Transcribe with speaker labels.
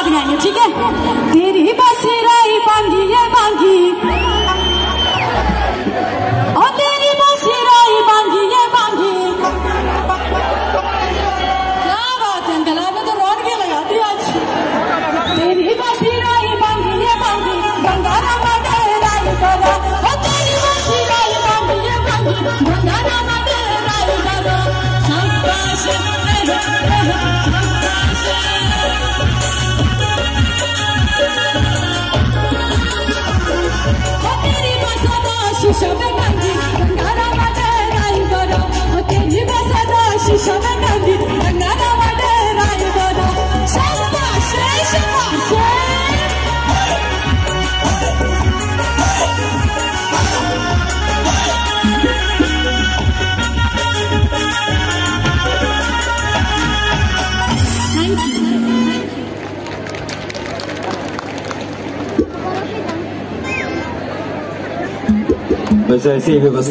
Speaker 1: साथ गाएंगे, ठीक है। तेरी बसराई बांगी ये बांगी, और तेरी बसराई बांगी ये बांगी। क्या बात है अंकल, आपने तो रौनक लगा दी आज। तेरी बसराई बांगी ये बांगी, गंगारा मडराई करो, और तेरी बसराई बांगी ये बांगी, गंगारा मडराई करो। शाबाश शीशा में गंगी, गंगारा मडराई करो, और तेरी बसदा शीशा में गंगी, गंगारा मडराई करो। शाबाश शाबाश।
Speaker 2: वैसे ऐसी व्यवस्था